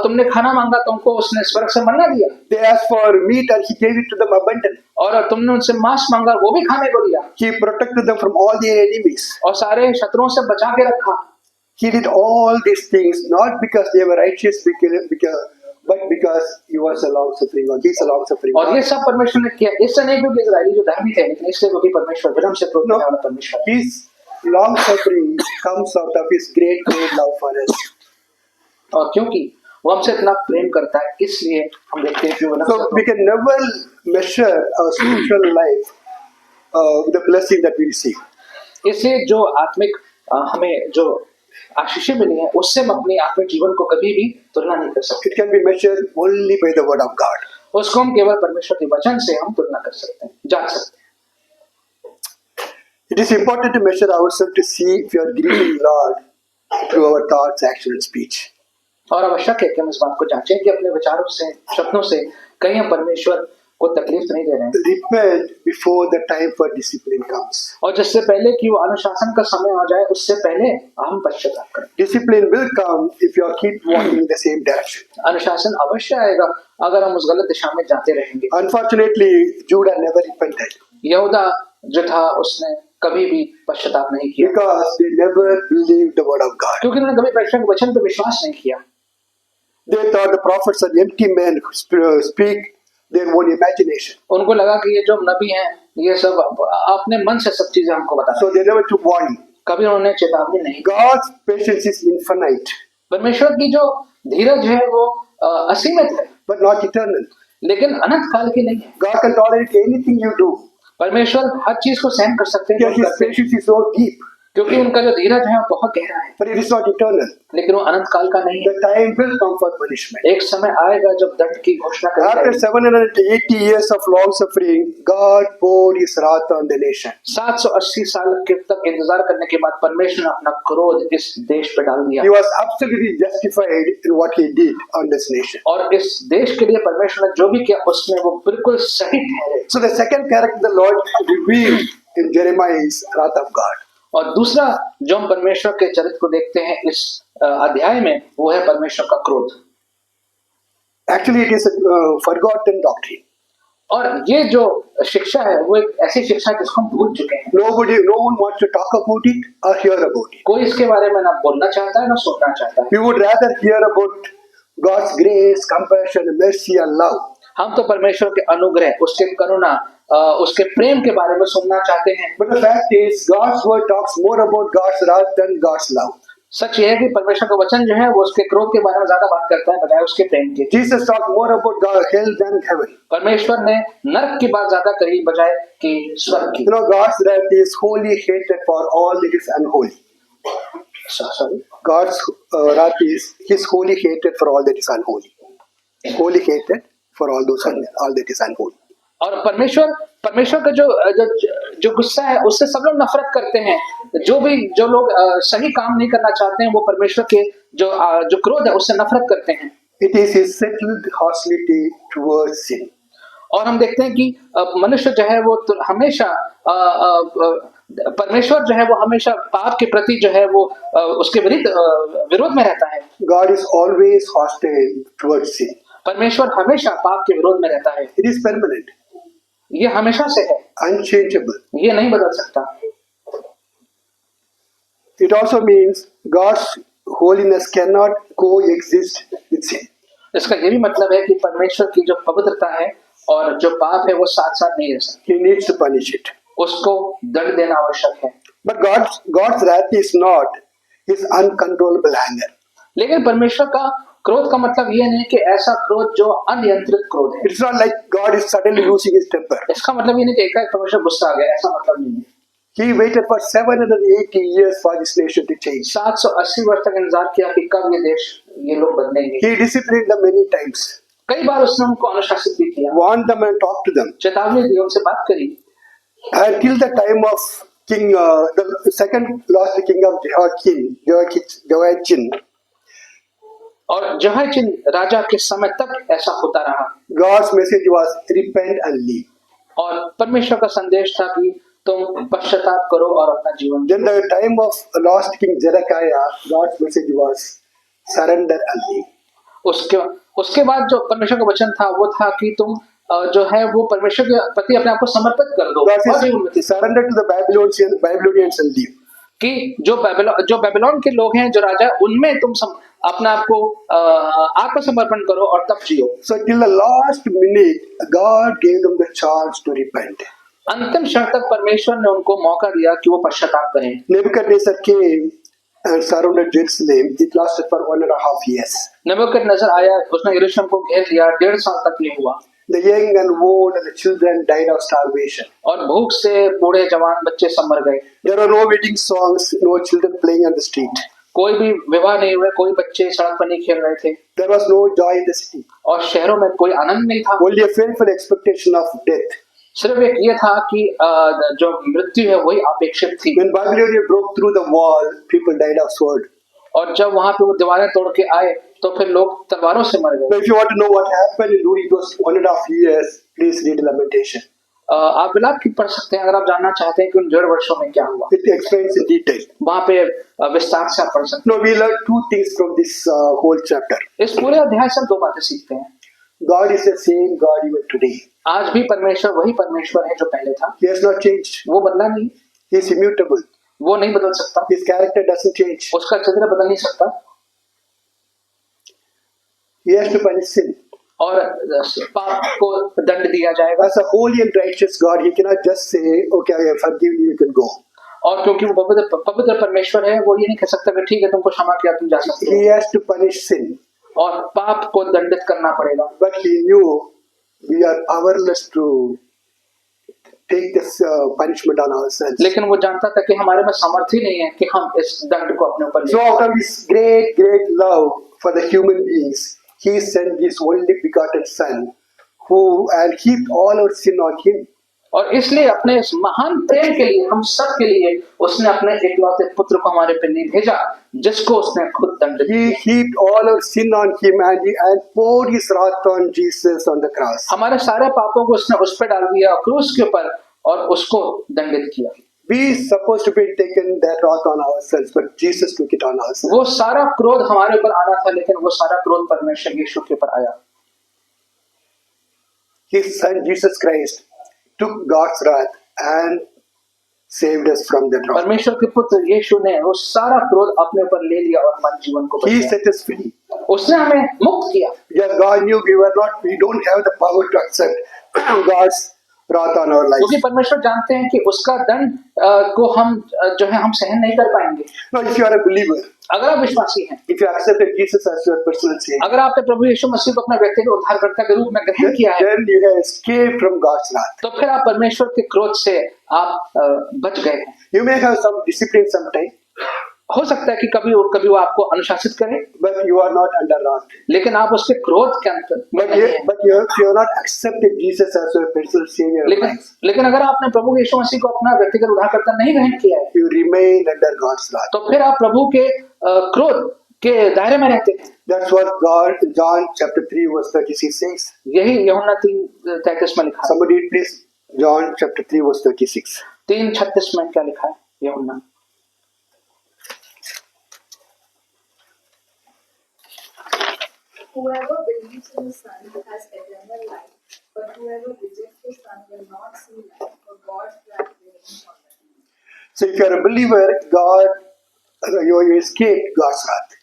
तुमने खाना मांगा, तुमको उसने स्वर्ग से मन्ना दिया, They asked for meat and He gave it to them abundant. और तुमने उनसे मांस मांगा, वो भी खाने को दिया, He protected them from all their enemies. और सारे शत्रुओं से बचा के रखा। He did all these things not because they were righteous, but because He was a long-suffering God. He's a long-suffering और ये God. सब परमेश्वर ने किया इससे नहीं क्योंकि इजरायली जो धार्मी थे, लेकिन इसलिए क्योंकि परमेश्वर विलंब से क्रोध करने वाला परमेश्वर है। His long-suffering comes out of His great love for us. और क्योंकि वो हमसे इतना प्रेम करता है, इसलिए हम देखते हैं कि वो So we can never measure our spiritual life with the blessing that we receive. इसलिए जो आत्मिक हमें जो आशीषें मिली हैं उससे हम अपने आत्मिक जीवन को कभी भी तुलना नहीं कर सकते। It can be measured only by the Word of God. उसको हम केवल परमेश्वर के वचन से हम तुलना कर सकते हैं, जान सकते हैं। It is important to measure ourselves to see if we are grieving Lord through our thoughts, action, and speech. और आवश्यक है कि हम इस बात को जांचें कि अपने विचारों से, शब्दों से कहीं हम परमेश्वर को तकलीफ तो नहीं दे रहे हैं, Repent before the time for discipline comes. और जिससे पहले कि वो अनुशासन का समय आ जाए उससे पहले हम पश्चाताप करें। Discipline will come if you keep walking in the same direction. अनुशासन अवश्य आएगा अगर हम उस गलत दिशा में जाते रहेंगे। Unfortunately, Judah never repented यहूदा जो था उसने कभी भी पश्चाताप नहीं किया because they never believed the Word of God. क्योंकि उन्होंने कभी परमेश्वर के वचन पर विश्वास नहीं किया। They thought the prophets are empty men who speak their own imagination. उनको लगा कि ये जो नबी हैं ये सब अपने मन से सब चीजें हमको बता So they never took warning. कभी उन्होंने चेतावनी नहीं दी। God's patience is infinite, परमेश्वर की जो धीरज है वो असीमित है, but not eternal. लेकिन अनंत काल की नहीं है। God can tolerate anything you do परमेश्वर हर चीज को सहन कर सकते हैं because His patience is so deep, क्योंकि उनका जो धीरज है वो बहुत गहरा है, but it is not eternal. लेकिन वो अनंत काल का नहीं है। The time will come for punishment. एक समय आएगा जब दंड की घोषणा करी After जाएगी। 780 years of long suffering, God poured His wrath on the nation. 780 साल के तक इंतजार करने के बाद परमेश्वर ने अपना क्रोध इस देश पे डाल दिया He was absolutely justified in what He did on this nation. और इस देश के लिए परमेश्वर ने जो भी किया उसमें वो बिल्कुल सही ठहरे। So the second character the Lord revealed in Jeremiah is wrath of God. और दूसरा जो हम परमेश्वर के चरित्र को देखते हैं इस अध्याय में वो है परमेश्वर का क्रोध। Actually, it is a forgotten doctrine. और ये जो शिक्षा है वो एक ऐसी शिक्षा है जिसको हम भूल चुके हैं। No one wants to talk about it or hear about it. कोई इसके बारे में ना बोलना चाहता है ना सुनना चाहता है। We would rather hear about God's grace, compassion, mercy, and love. हम तो परमेश्वर के अनुग्रह, उसके करुणा, उसके प्रेम के बारे में सुनना चाहते हैं। But the fact is, God's word talks more about God's wrath than God's love. सच ये है कि परमेश्वर का वचन जो है वो उसके क्रोध के बारे में ज्यादा बात करता है बजाय उसके प्रेम के। Jesus talked more about God, hell than heaven. परमेश्वर ने नरक की बात ज्यादा कही बजाय कि स्वर्ग की। You know, God's wrath is wholly hated for all that is unholy. Sorry. God's wrath is His wholly hated for all that is unholy. Wholly hated for all that is unholy. और परमेश्वर का जो गुस्सा है उससे सब लोग नफरत करते हैं। जो लोग सही काम नहीं करना चाहते हैं वो परमेश्वर के जो क्रोध है उससे नफरत करते हैं। It is His settled hostility towards sin. और हम देखते हैं कि मनुष्य जो है वो तो हमेशा परमेश्वर जो है वो हमेशा पाप के प्रति जो है वो उसके विरोध में रहता है। God is always hostile towards sin. परमेश्वर हमेशा पाप के विरोध में रहता है, It is permanent, ये हमेशा से है, unchangeable. ये नहीं बदल सकता। It also means God's holiness cannot coexist with sin. इसका ये भी मतलब है कि परमेश्वर की जो पवित्रता है और जो पाप है वो साथ साथ नहीं रह सकते, He needs to punish it. उसको दंड देना आवश्यक है। But God's wrath is not His uncontrollable anger. लेकिन परमेश्वर का क्रोध का मतलब ये नहीं कि ऐसा क्रोध जो अनियंत्रित क्रोध है। It's not like God is suddenly losing His temper. इसका मतलब ये नहीं कि एकाएक परमेश्वर गुस्सा आ गया, ऐसा मतलब नहीं है। He waited for 780 years for this nation to change. 780 वर्ष तक इंतजार किया कि कब ये देश, ये लोग बदलेंगे। He disciplined them many times, कई बार उसने उनको अनुशासित भी किया, warned them and talked to them. चेतावनी दी, उनसे बात करी। Until the time of King, the second lost king of Jehoiachin, और जेहोयाकीन राजा के समय तक ऐसा होता रहा। God's message was repent and leave. और परमेश्वर का संदेश था कि तुम पश्चाताप करो और अपना जीवन। Then the time of lost king Zedekiah, God's message was surrender and leave. उसके बाद जो परमेश्वर का वचन था वो था कि तुम जो है वो परमेश्वर के प्रति अपने आप को समर्पित कर दो God और जीवन में says, surrender to the Babylonians and leave. कि जो बेबीलोन के लोग हैं, जो राजा, उनमें तुम अपना आप को आत्मसमर्पण करो और तब जियो। So till the last minute, God gave them the chance to repent. अंतिम क्षण तक परमेश्वर ने उनको मौका दिया कि वो पश्चाताप करें। Nebuchadnezzar came and surrounded Jerusalem. It lasted for 1.5 years. नबूकदनेस्सर आया, उसने यरूशलेम को घेर लिया, 1.5 साल तक ये हुआ। The young and old and the children died of starvation. और भूख से बूढ़े जवान बच्चे सब मर गए। There were no wedding songs, no children playing on the street. कोई भी विवाह नहीं हुए, कोई बच्चे सड़क पर नहीं खेल रहे थे There was no joy in the city. और शहरों में कोई आनंद नहीं था। Only a fearful expectation of death. सिर्फ एक ये था कि जो मृत्यु है वही अपेक्षित थी। When Babylonians broke through the wall, people died of sword. और जब वहां पे वो दीवारें तोड़ के आए तो फिर लोग तलवारों से मर So गए। if you want to know what happened during those 1.5 years, please read Lamentation. आप विलाप की पढ़ सकते हैं अगर आप जानना चाहते हैं कि उन 1.5 वर्षों में क्या हुआ। It explains in detail. वहां पे विस्तार से आप पढ़ सकते No, we learn two things from this whole chapter. हैं। इस पूरे अध्याय से हम 2 बातें सीखते हैं। God is the same God even today. आज भी परमेश्वर वही परमेश्वर है जो पहले था, He has not changed. वो बदला नहीं, He is immutable. वो नहीं बदल सकता, His character doesn't change. उसका चरित्र बदल नहीं सकता। He has to punish sin. और पाप को दंड दिया जाएगा। As a holy and righteous God, He cannot just say, "Okay, I have forgiven you, you can go." और क्योंकि वो पवित्र परमेश्वर है, वो ये नहीं कह सकता कि ठीक है तुमको क्षमा किया, तुम जा सकते He हो। has to punish sin. और पाप को दंडित करना पड़ेगा। But He knew we are powerless to take this punishment on ourselves. लेकिन वो जानता था कि हमारे में सामर्थ्य नहीं है कि हम इस दंड को अपने ऊपर So लें। out of His great love for the human beings, He sent His only begotten Son, who and heaped all our sin on Him. और इसलिए अपने इस महान प्रेम के लिए, हम सब के लिए, उसने अपने इकलौते पुत्र को हमारे पे नहीं भेजा, जिसको उसने खुद दंड He दिया। heaped all our sin on Him and poured His wrath on Jesus on the cross. हमारे सारे पापों को उसने उस पर डाल दिया क्रूस के ऊपर और उसको दंडित किया। We supposed to be taken that wrath on ourselves, but Jesus took it on ourselves. वो सारा क्रोध हमारे ऊपर आना था, लेकिन वो सारा क्रोध परमेश्वर यीशु के ऊपर आया। His Son Jesus Christ took God's wrath and saved us from that wrath. परमेश्वर के पुत्र यीशु ने वो सारा क्रोध अपने ऊपर ले लिया और हमारे जीवन को He बचाया। set us free. उसने हमें मुक्त किया। Because God knew we don't have the power to accept God's wrath on our क्योंकि lives. परमेश्वर जानते हैं कि उसका दंड को हम जो है हम सहन नहीं कर पाएंगे। Now, if you are a believer, अगर आप विश्वासी हैं, if you accepted Jesus as your personal Savior, अगर आपने प्रभु यीशु मसीह को अपना व्यक्तिगत उद्धारकर्ता के रूप में ग्रहण किया है, then you have escaped from God's wrath. तो फिर आप परमेश्वर के क्रोध से आप बच गए हैं। You may have some discipline sometime, हो सकता है कि कभी वो आपको अनुशासित करे, but you are not under wrath. लेकिन आप उसके क्रोध के अंतर में नहीं हैं। But you have not accepted Jesus as your personal Savior of life. लेकिन अगर आपने प्रभु यीशु मसीह को अपना व्यक्तिगत उद्धारकर्ता नहीं ग्रहण किया है, You remain under God's wrath. तो फिर आप प्रभु के क्रोध के दायरे में रहते हैं। That's what God, John chapter 3 verse 36 says. यही यूहन्ना 3:33 में लिखा है। Somebody read please John chapter 3 verse 36. 3:36 में क्या लिखा है यूहन्ना? whoever believes in the Son has eternal life, but whoever rejects the Son will not see life, for God's wrath remains on them. So if you are a believer, you escape God's wrath.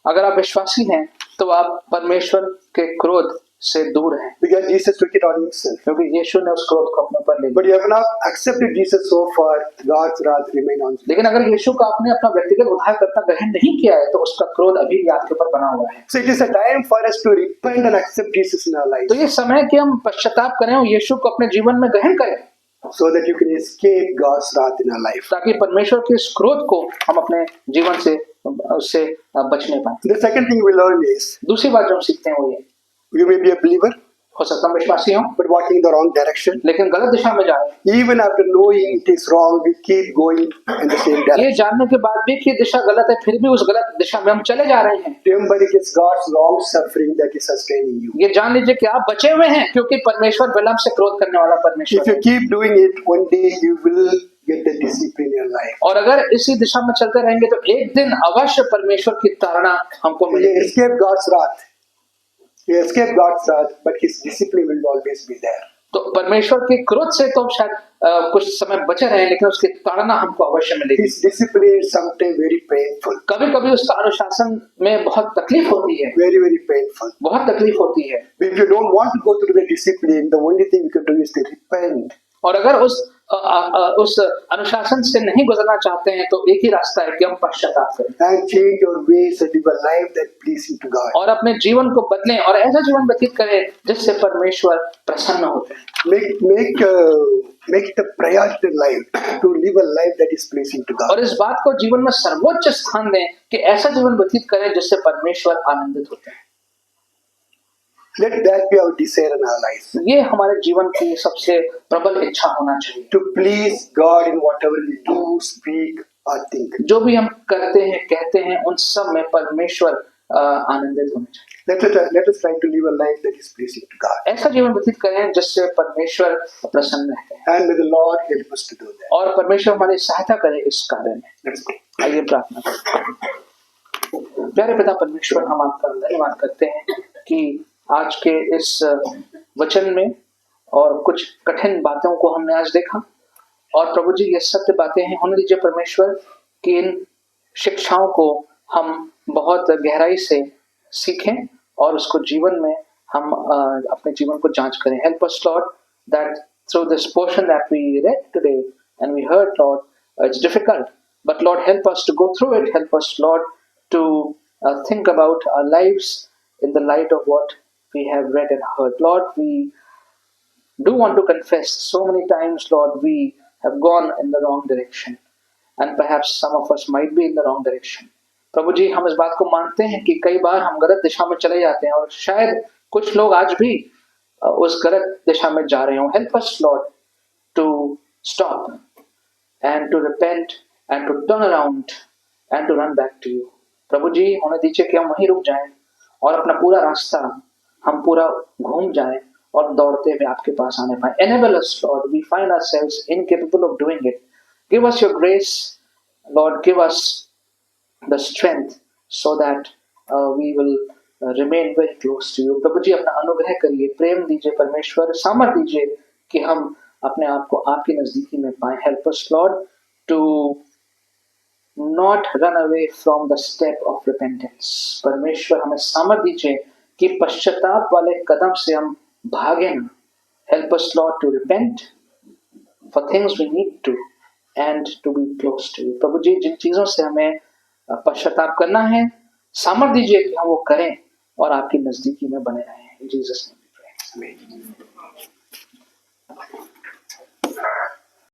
अगर आप विश्वासी हैं तो आप परमेश्वर के क्रोध से दूर हैं, Because Jesus took it on himself. क्योंकि यीशु ने उस क्रोध को अपने ऊपर ले But लिया। you have not accepted Jesus so far, God's wrath remain on you. लेकिन अगर यीशु का आपने अपना व्यक्तिगत उद्धारकर्ता ग्रहण नहीं किया है तो उसका क्रोध अभी भी आपके ऊपर बना हुआ है। So it is a time for us to repent and accept Jesus in our life, तो ये समय कि हम पश्चाताप करें और यीशु को अपने जीवन में ग्रहण करें, so that you can escape God's wrath in our life. ताकि परमेश्वर के इस क्रोध को हम अपने जीवन से उससे बचने पाए। The second thing we learn is, दूसरी बात जो हम सीखते हैं वो ये, you may be a believer, हो सकता है विश्वासी हो but walking in the wrong direction. लेकिन गलत दिशा में जा रहे हैं। Even after knowing it is wrong, we keep going in the same ये direction. जानने के बाद भी कि दिशा गलत है, फिर भी उस गलत दिशा में हम चले जा रहे हैं। Remember, it is God's long suffering that is sustaining you. ये जान लीजिए कि आप बचे हुए हैं, क्योंकि परमेश्वर विलंब से क्रोध करने वाला If परमेश्वर you है। keep doing it, one day you will get the discipline in your life. और अगर इसी दिशा में चलते रहेंगे तो एक दिन अवश्य परमेश्वर की ताड़ना हमको You मिलेगी। escape God's wrath. You escape God's wrath, but His discipline will always be there. तो परमेश्वर के क्रोध से तो शायद कुछ समय बचे रहे, लेकिन उसकी ताड़ना हमको अवश्य मिलेगी। His discipline is sometimes very painful, कभी कभी उसका अनुशासन में बहुत तकलीफ होती है, very, very painful. बहुत तकलीफ होती है। If you don't want to go through the discipline, the only thing you can do is to repent. और अगर उस अनुशासन से नहीं गुजरना चाहते हैं तो एक ही रास्ता है कि हम पश्चाताप करें And change your ways and live a life that pleasing to God. और अपने जीवन को बदलें और ऐसा जीवन व्यतीत करें जिससे परमेश्वर प्रसन्न होते हैं। Make it a priority in life to live a life that is pleasing to God. और इस बात को जीवन में सर्वोच्च स्थान दें कि ऐसा जीवन व्यतीत करें जिससे परमेश्वर आनंदित होते हैं। Let that be our desire in our lives. ये हमारे जीवन की सबसे प्रबल इच्छा होना चाहिए। To please God in whatever we do, speak, or think. जो भी हम करते हैं कहते हैं उन सब में परमेश्वर आनंदित होना चाहिए। Let us try to live a life that is pleasing to God. ऐसा जीवन व्यतीत करें जिससे परमेश्वर प्रसन्न रहते हैं And may the Lord help us to do that. और परमेश्वर हमारी सहायता करे इस कार्य में। Let's pray. आइए प्रार्थना करें। प्यारे पिता परमेश्वर, हम आपका धन्यवाद करते हैं कि आज के इस वचन में और कुछ कठिन बातों को हमने आज देखा और प्रभु जी ये सत्य बातें हैं। होने दीजिए परमेश्वर कि इन शिक्षाओं को हम बहुत गहराई से सीखें और उसको जीवन में हम अपने जीवन को जांच करें। Help us Lord that through this portion that we read today and we heard Lord, it's difficult, but Lord help us to go through it. Help us Lord to think about our lives in the light of what we have read and heard. Lord, we do want to confess so many times, Lord, we have gone in the wrong direction and perhaps some of us might be in the wrong direction. प्रभु जी, हम इस बात को मानते हैं कि कई बार हम गलत दिशा में चले जाते हैं और शायद कुछ लोग आज भी उस गलत दिशा में जा रहे हों। Help us, Lord, to stop and to repent and to turn around and to run back to you. प्रभु जी, होने दीजिए कि हम वहीं रुक जाएं और अपना पूरा रास्ता हम पूरा घूम जाएं और दौड़ते हुए आपके पास आने पाए। Enable us, Lord. We find ourselves incapable of doing it. Give us your grace, Lord. Give us the strength so that we will remain very close to you. प्रभु जी, अपना अनुग्रह करिए, प्रेम दीजिए परमेश्वर, सामर्थ दीजिए कि हम अपने आप को आपकी नजदीकी में पाएं। Help us, Lord, to not run away from the step of repentance. परमेश्वर, हमें सामर्थ दीजिए कि पश्चाताप वाले कदम से हम भागे ना। Help us, Lord, to repent for things we need to and to be close to you. प्रभु जी, जिन चीजों से हमें पश्चाताप करना है, सामर्थ दीजिए कि हम वो करें और आपकी नजदीकी में बने रहें। In Jesus' name we pray. Amen.